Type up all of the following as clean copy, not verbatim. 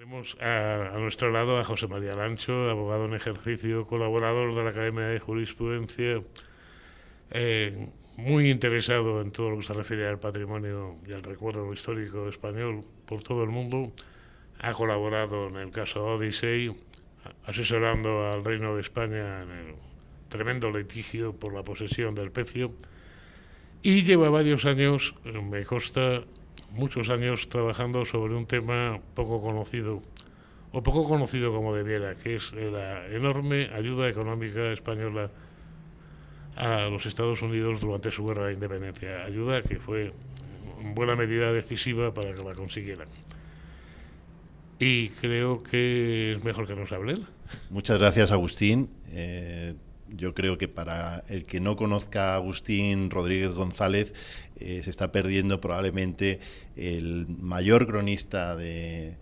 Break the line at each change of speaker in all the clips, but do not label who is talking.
Tenemos a nuestro lado a José María Lancho, abogado en ejercicio, colaborador de la Academia de Jurisprudencia, muy interesado en todo lo que se refiere al patrimonio y al recuerdo histórico español por todo el mundo. Ha colaborado en el caso Odyssey, asesorando al Reino de España en el tremendo litigio por la posesión del pecio, y lleva varios años, me consta, muchos años trabajando sobre un tema poco conocido, o poco conocido como debiera, que es la enorme ayuda económica española a los Estados Unidos durante su guerra de independencia. Ayuda que fue en buena medida decisiva para que la consiguieran. Y creo que es mejor que nos hable él.
Muchas gracias, Agustín. Yo creo que para el que no conozca a Agustín Rodríguez González, se está perdiendo probablemente el mayor cronista de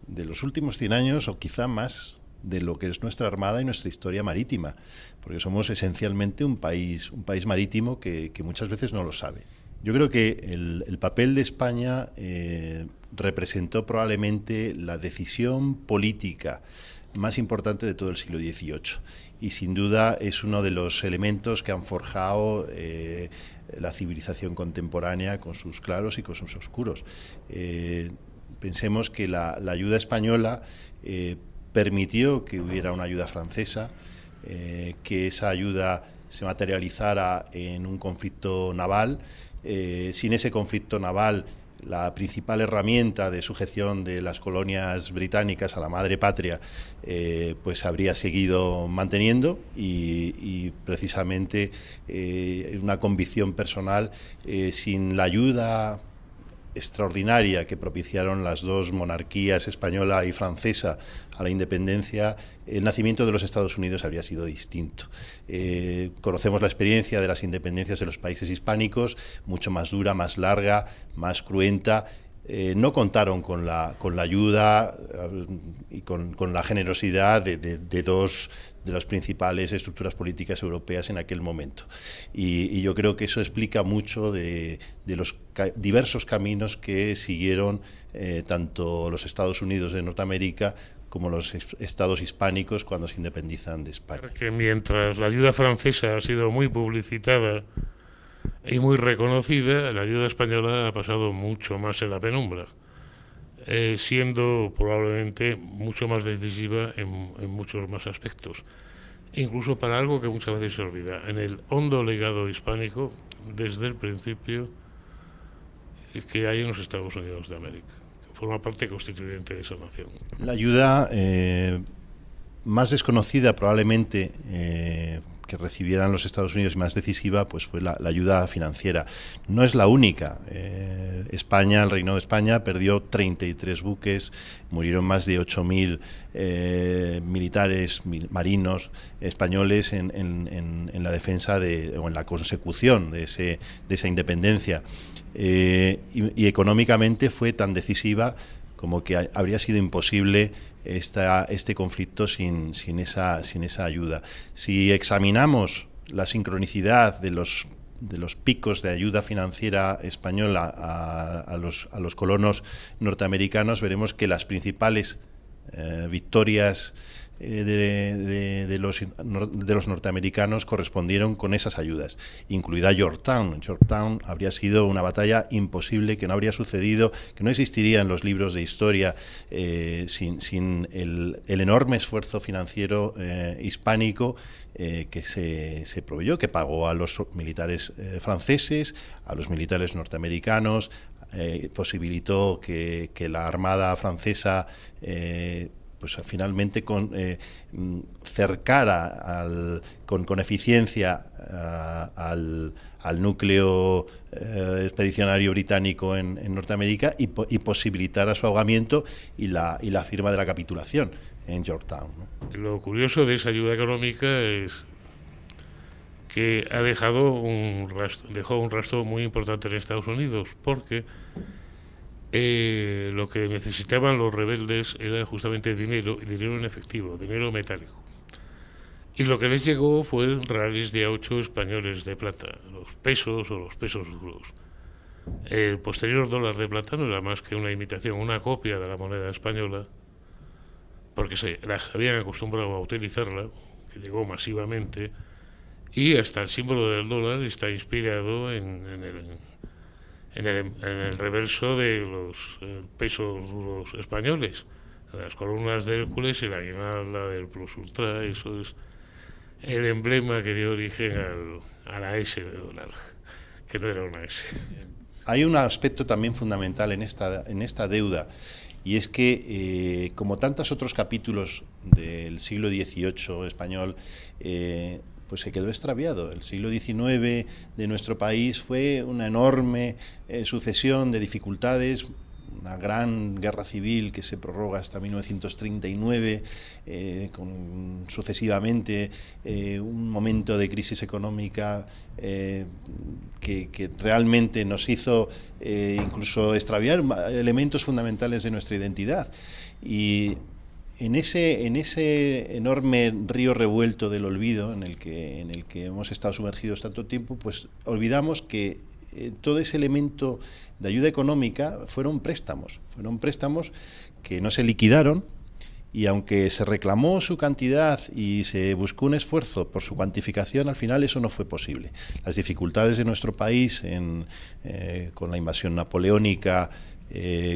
los últimos 100 años, o quizá más, de lo que es nuestra Armada y nuestra historia marítima, porque somos esencialmente un país marítimo que muchas veces no lo sabe. Yo creo que el papel de España representó probablemente la decisión política más importante de todo el siglo XVIII, y sin duda es uno de los elementos que han forjado la civilización contemporánea, con sus claros y con sus oscuros. Pensemos que la ayuda española permitió que hubiera una ayuda francesa, que esa ayuda se materializara en un conflicto naval. Sin ese conflicto naval, la principal herramienta de sujeción de las colonias británicas a la madre patria pues habría seguido manteniendo, y precisamente una convicción personal, sin la ayuda extraordinaria que propiciaron las dos monarquías, española y francesa, a la independencia, el nacimiento de los Estados Unidos habría sido distinto. Conocemos la experiencia de las independencias de los países hispánicos, mucho más dura, más larga, más cruenta. No contaron con la ayuda y con la generosidad de dos de las principales estructuras políticas europeas en aquel momento. Y yo creo que eso explica mucho de los diversos caminos que siguieron tanto los Estados Unidos de Norteamérica como los estados hispánicos cuando se independizan de España.
Que mientras la ayuda francesa ha sido muy publicitada y muy reconocida, la ayuda española ha pasado mucho más en la penumbra, siendo probablemente mucho más decisiva en muchos más aspectos, incluso para algo que muchas veces se olvida, en el hondo legado hispánico desde el principio que hay en los Estados Unidos de América, que forma parte constituyente de esa nación.
La ayuda más desconocida probablemente que recibieran los Estados Unidos, y más decisiva, pues fue la ayuda financiera. No es la única. España, el Reino de España, perdió 33 buques, murieron más de 8.000 militares, marinos españoles en la defensa o en la consecución de esa independencia. Y económicamente fue tan decisiva como que habría sido imposible este conflicto sin esa ayuda. Si examinamos la sincronicidad de los picos de ayuda financiera española a los colonos norteamericanos, veremos que las principales victorias de los norteamericanos correspondieron con esas ayudas, incluida Yorktown. Yorktown habría sido una batalla imposible, que no habría sucedido, que no existiría en los libros de historia sin el enorme esfuerzo financiero hispánico que se proveyó, que pagó a los militares franceses, a los militares norteamericanos, posibilitó que la Armada francesa pues finalmente cercara con eficiencia al núcleo expedicionario británico en Norteamérica, y posibilitara su ahogamiento y la firma de la capitulación en Yorktown, ¿no?
Lo curioso de esa ayuda económica es que dejó un rastro muy importante en Estados Unidos, porque lo que necesitaban los rebeldes era justamente dinero en efectivo, dinero metálico. Y lo que les llegó fue reales de a 8 españoles de plata, los pesos o los pesos duros. El posterior dólar de plata no era más que una imitación, una copia de la moneda española, porque se habían acostumbrado a utilizarla, que llegó masivamente, y hasta el símbolo del dólar está inspirado en el reverso de los pesos duros españoles, las columnas de Hércules y la guirnalda del plus ultra. Eso es el emblema que dio origen a la S de dólar, que no era una S.
Hay un aspecto también fundamental en esta deuda, y es que, como tantos otros capítulos del siglo XVIII español, pues se quedó extraviado. El siglo XIX de nuestro país fue una enorme sucesión de dificultades, una gran guerra civil que se prorroga hasta 1939, sucesivamente un momento de crisis económica que realmente nos hizo incluso extraviar elementos fundamentales de nuestra identidad. Y en ese enorme río revuelto del olvido en el que hemos estado sumergidos tanto tiempo, pues olvidamos que todo ese elemento de ayuda económica fueron préstamos que no se liquidaron, y aunque se reclamó su cantidad y se buscó un esfuerzo por su cuantificación, al final eso no fue posible. Las dificultades de nuestro país con la invasión napoleónica,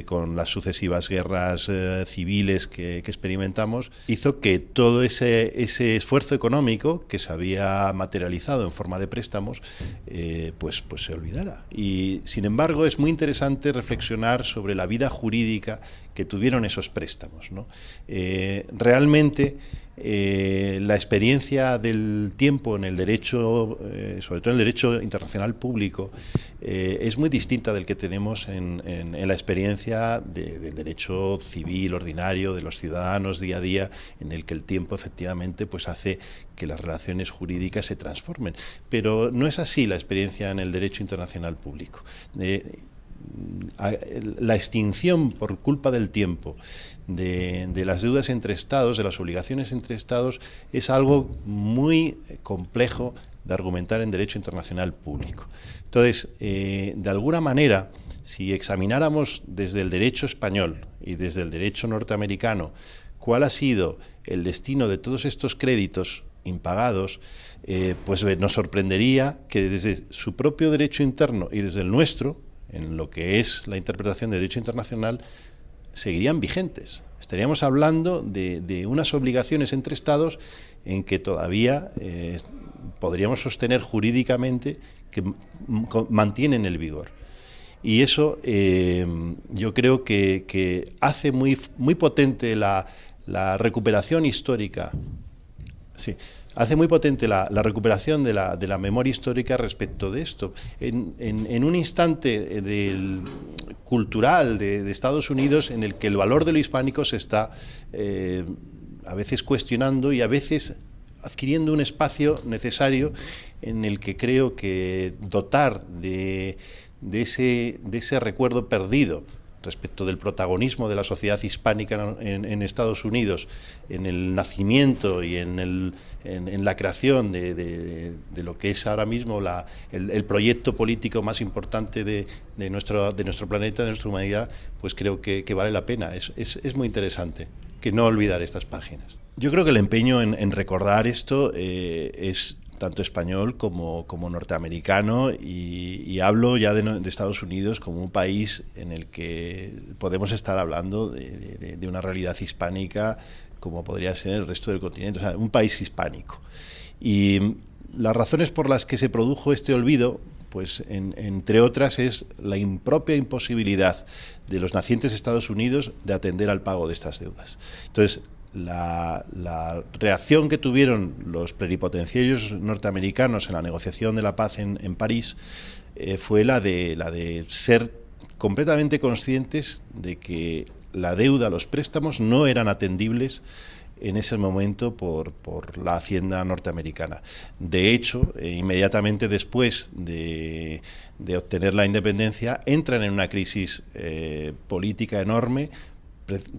con las sucesivas guerras civiles que experimentamos, hizo que todo ese esfuerzo económico que se había materializado en forma de préstamos pues se olvidara. Y sin embargo es muy interesante reflexionar sobre la vida jurídica que tuvieron esos préstamos, ¿no? Realmente la experiencia del tiempo en el derecho, sobre todo en el derecho internacional público, es muy distinta del que tenemos en la experiencia del derecho civil ordinario, de los ciudadanos día a día, en el que el tiempo efectivamente pues hace que las relaciones jurídicas se transformen. Pero no es así la experiencia en el derecho internacional público. La extinción por culpa del tiempo de las deudas entre Estados, de las obligaciones entre Estados, es algo muy complejo de argumentar en derecho internacional público. Entonces, de alguna manera, si examináramos desde el derecho español y desde el derecho norteamericano cuál ha sido el destino de todos estos créditos impagados, pues nos sorprendería que desde su propio derecho interno y desde el nuestro, en lo que es la interpretación de derecho internacional, seguirían vigentes. Estaríamos hablando de unas obligaciones entre Estados en que todavía podríamos sostener jurídicamente que mantienen el vigor. Y eso yo creo que hace muy potente la recuperación histórica. Sí. Hace muy potente la recuperación de la memoria histórica respecto de esto. En un instante cultural de Estados Unidos en el que el valor de lo hispánico se está a veces cuestionando y a veces adquiriendo un espacio necesario, en el que creo que dotar de ese recuerdo perdido respecto del protagonismo de la sociedad hispánica en Estados Unidos, en el nacimiento y en la creación de lo que es ahora mismo el proyecto político más importante de nuestro planeta, de nuestra humanidad, pues creo que vale la pena. Es muy interesante que no olvidar estas páginas. Yo creo que el empeño en recordar esto es tanto español como norteamericano, y hablo ya de Estados Unidos como un país en el que podemos estar hablando de una realidad hispánica como podría ser el resto del continente, o sea, un país hispánico. Y las razones por las que se produjo este olvido, pues entre otras, es la impropia imposibilidad de los nacientes Estados Unidos de atender al pago de estas deudas. Entonces, la reacción que tuvieron los plenipotenciarios norteamericanos en la negociación de la paz en París fue la de ser completamente conscientes de que la deuda, los préstamos, no eran atendibles en ese momento por la hacienda norteamericana. De hecho, inmediatamente después de obtener la independencia, entran en una crisis política enorme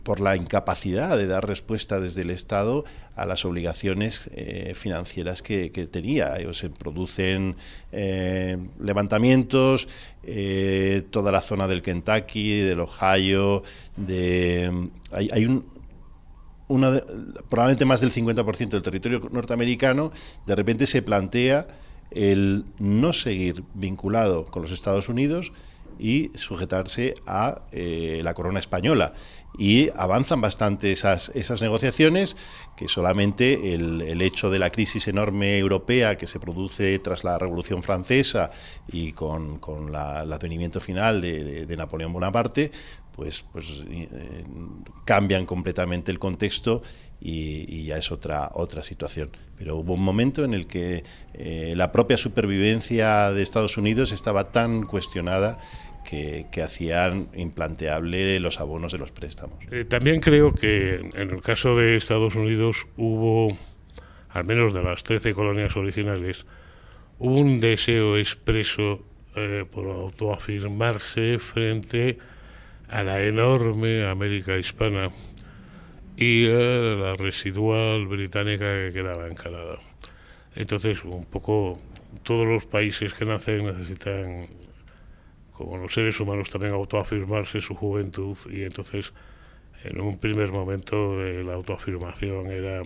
por la incapacidad de dar respuesta desde el Estado a las obligaciones financieras que tenía. Se producen levantamientos, toda la zona del Kentucky, del Ohio, hay probablemente más del 50% del territorio norteamericano, de repente se plantea el no seguir vinculado con los Estados Unidos y sujetarse a la corona española. Y avanzan bastante esas negociaciones, que solamente el hecho de la crisis enorme europea que se produce tras la Revolución Francesa y con el advenimiento final de Napoleón Bonaparte, pues cambian completamente el contexto y ya es otra situación. Pero hubo un momento en el que la propia supervivencia de Estados Unidos estaba tan cuestionada que hacían implanteable los abonos de los préstamos.
También creo que en el caso de Estados Unidos hubo, al menos de las 13 colonias originales, hubo un deseo expreso por autoafirmarse frente a la enorme América hispana y a la residual británica que quedaba en Canadá. Entonces, un poco todos los países que nacen necesitan, como los seres humanos, también autoafirmarse su juventud, y entonces en un primer momento la autoafirmación era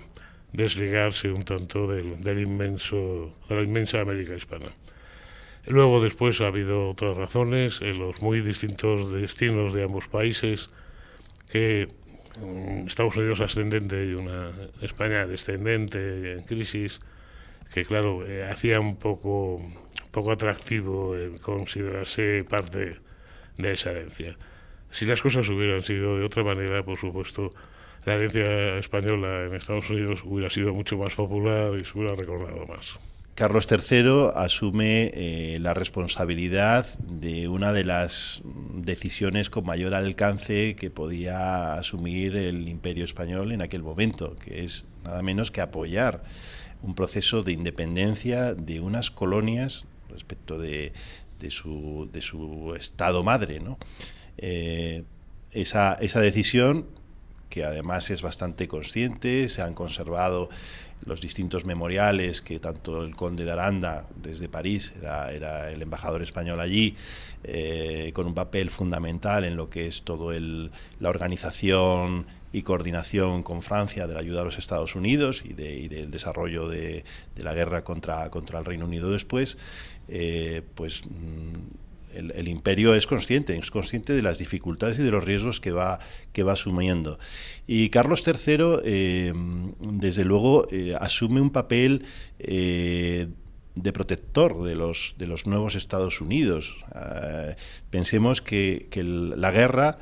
desligarse un tanto de la inmensa América hispana. Luego después ha habido otras razones en los muy distintos destinos de ambos países, que Estados Unidos ascendente y una España descendente en crisis, que claro, hacía un poco atractivo el considerarse parte de esa herencia. Si las cosas hubieran sido de otra manera, por supuesto, la herencia española en Estados Unidos hubiera sido mucho más popular y se hubiera recordado más.
Carlos III asume la responsabilidad de una de las decisiones con mayor alcance que podía asumir el Imperio español en aquel momento, que es nada menos que apoyar un proceso de independencia de unas colonias respecto de su estado madre, ¿no? Esa decisión, que además es bastante consciente, se han conservado los distintos memoriales que tanto el conde de Aranda, desde París, era el embajador español allí, con un papel fundamental en lo que es todo la organización y coordinación con Francia de la ayuda a los Estados Unidos y del desarrollo de la guerra contra el Reino Unido después, el imperio es consciente de las dificultades y de los riesgos que va asumiendo. Y Carlos III, desde luego, asume un papel de protector de los nuevos Estados Unidos. Pensemos que la guerra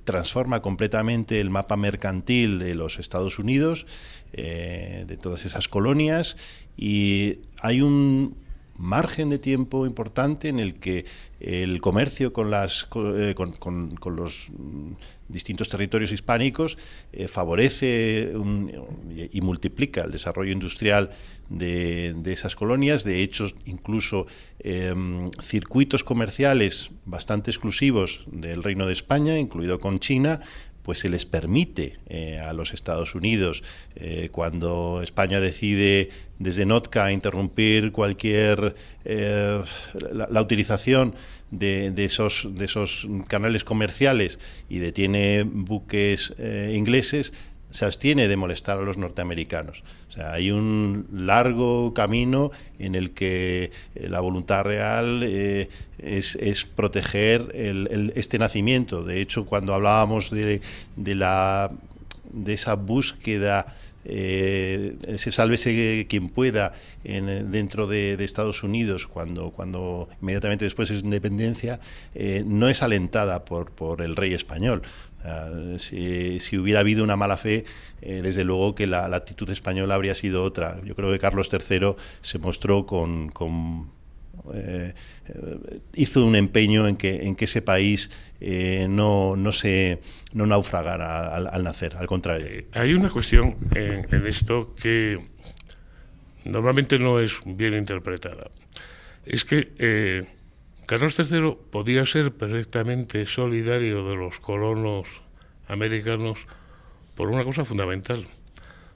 transforma completamente el mapa mercantil de los Estados Unidos, de todas esas colonias, y hay un margen de tiempo importante en el que el comercio con los distintos territorios hispánicos favorece y multiplica el desarrollo industrial de esas colonias. De hecho, incluso circuitos comerciales bastante exclusivos del Reino de España, incluido con China, pues se les permite a los Estados Unidos, cuando España decide desde Nootka interrumpir cualquier la utilización de esos canales comerciales y detiene buques ingleses, se abstiene de molestar a los norteamericanos. O sea, hay un largo camino en el que la voluntad real es proteger este nacimiento. De hecho, cuando hablábamos de esa búsqueda, ese sálvese quien pueda dentro de Estados Unidos, cuando inmediatamente después de su independencia, no es alentada por el rey español. Si hubiera habido una mala fe, desde luego que la actitud española habría sido otra. Yo creo que Carlos III se mostró hizo un empeño en que ese país no naufragara al nacer, al contrario.
Hay una cuestión en esto que normalmente no es bien interpretada. Es que Carlos III podía ser perfectamente solidario de los colonos americanos por una cosa fundamental,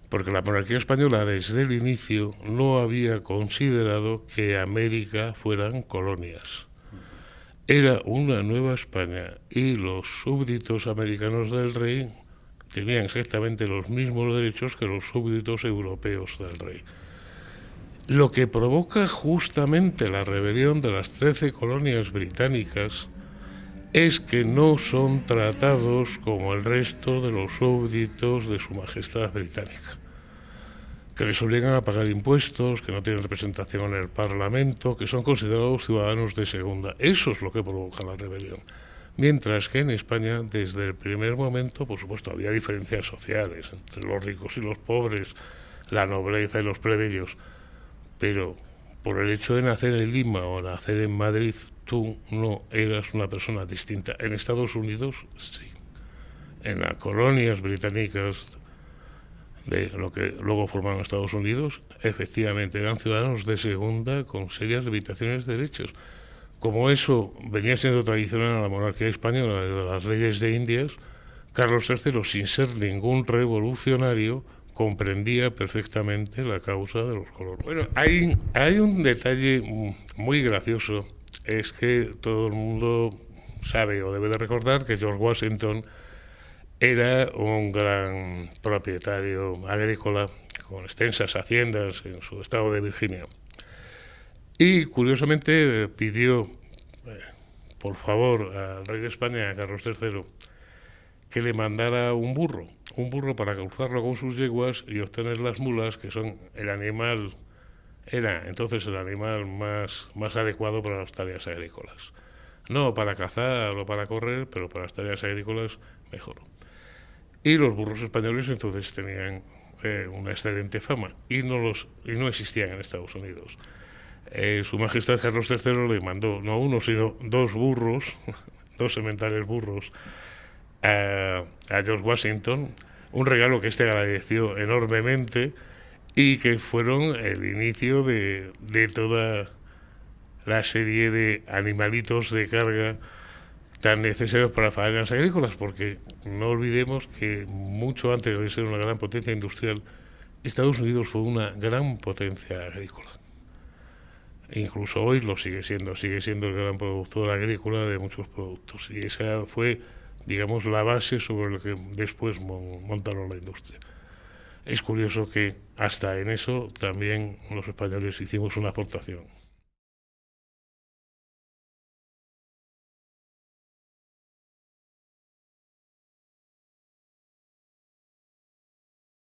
porque la monarquía española desde el inicio no había considerado que América fueran colonias. Era una nueva España y los súbditos americanos del rey tenían exactamente los mismos derechos que los súbditos europeos del rey. Lo que provoca justamente la rebelión de las 13 colonias británicas es que no son tratados como el resto de los súbditos de Su Majestad Británica, que les obligan a pagar impuestos, que no tienen representación en el Parlamento, que son considerados ciudadanos de segunda. Eso es lo que provoca la rebelión. Mientras que en España, desde el primer momento, por supuesto, había diferencias sociales entre los ricos y los pobres, la nobleza y los plebeyos, pero por el hecho de nacer en Lima o nacer en Madrid, tú no eras una persona distinta. En Estados Unidos, sí. En las colonias británicas de lo que luego formaron Estados Unidos, efectivamente eran ciudadanos de segunda con serias limitaciones de derechos. Como eso venía siendo tradicional en la monarquía española, de las leyes de Indias, Carlos III, sin ser ningún revolucionario, comprendía perfectamente la causa de los colonos. Bueno, hay un detalle muy gracioso, es que todo el mundo sabe o debe de recordar que George Washington era un gran propietario agrícola con extensas haciendas en su estado de Virginia. Y curiosamente pidió, por favor, al rey de España, a Carlos III, que le mandara un burro para cruzarlo con sus yeguas y obtener las mulas, que son era entonces el animal más adecuado para las tareas agrícolas. No para cazar o para correr, pero para las tareas agrícolas mejor. Y los burros españoles entonces tenían una excelente fama y no existían en Estados Unidos. Su Majestad Carlos III le mandó no uno, sino dos burros, dos sementales burros, a George Washington, un regalo que este agradeció enormemente y que fueron el inicio de toda la serie de animalitos de carga tan necesarios para faenas agrícolas, porque no olvidemos que mucho antes de ser una gran potencia industrial, Estados Unidos fue una gran potencia agrícola. Incluso hoy lo sigue siendo el gran productor agrícola de muchos productos, y esa fue, digamos, la base sobre la que después montaron la industria. Es curioso que hasta en eso también los españoles hicimos una aportación.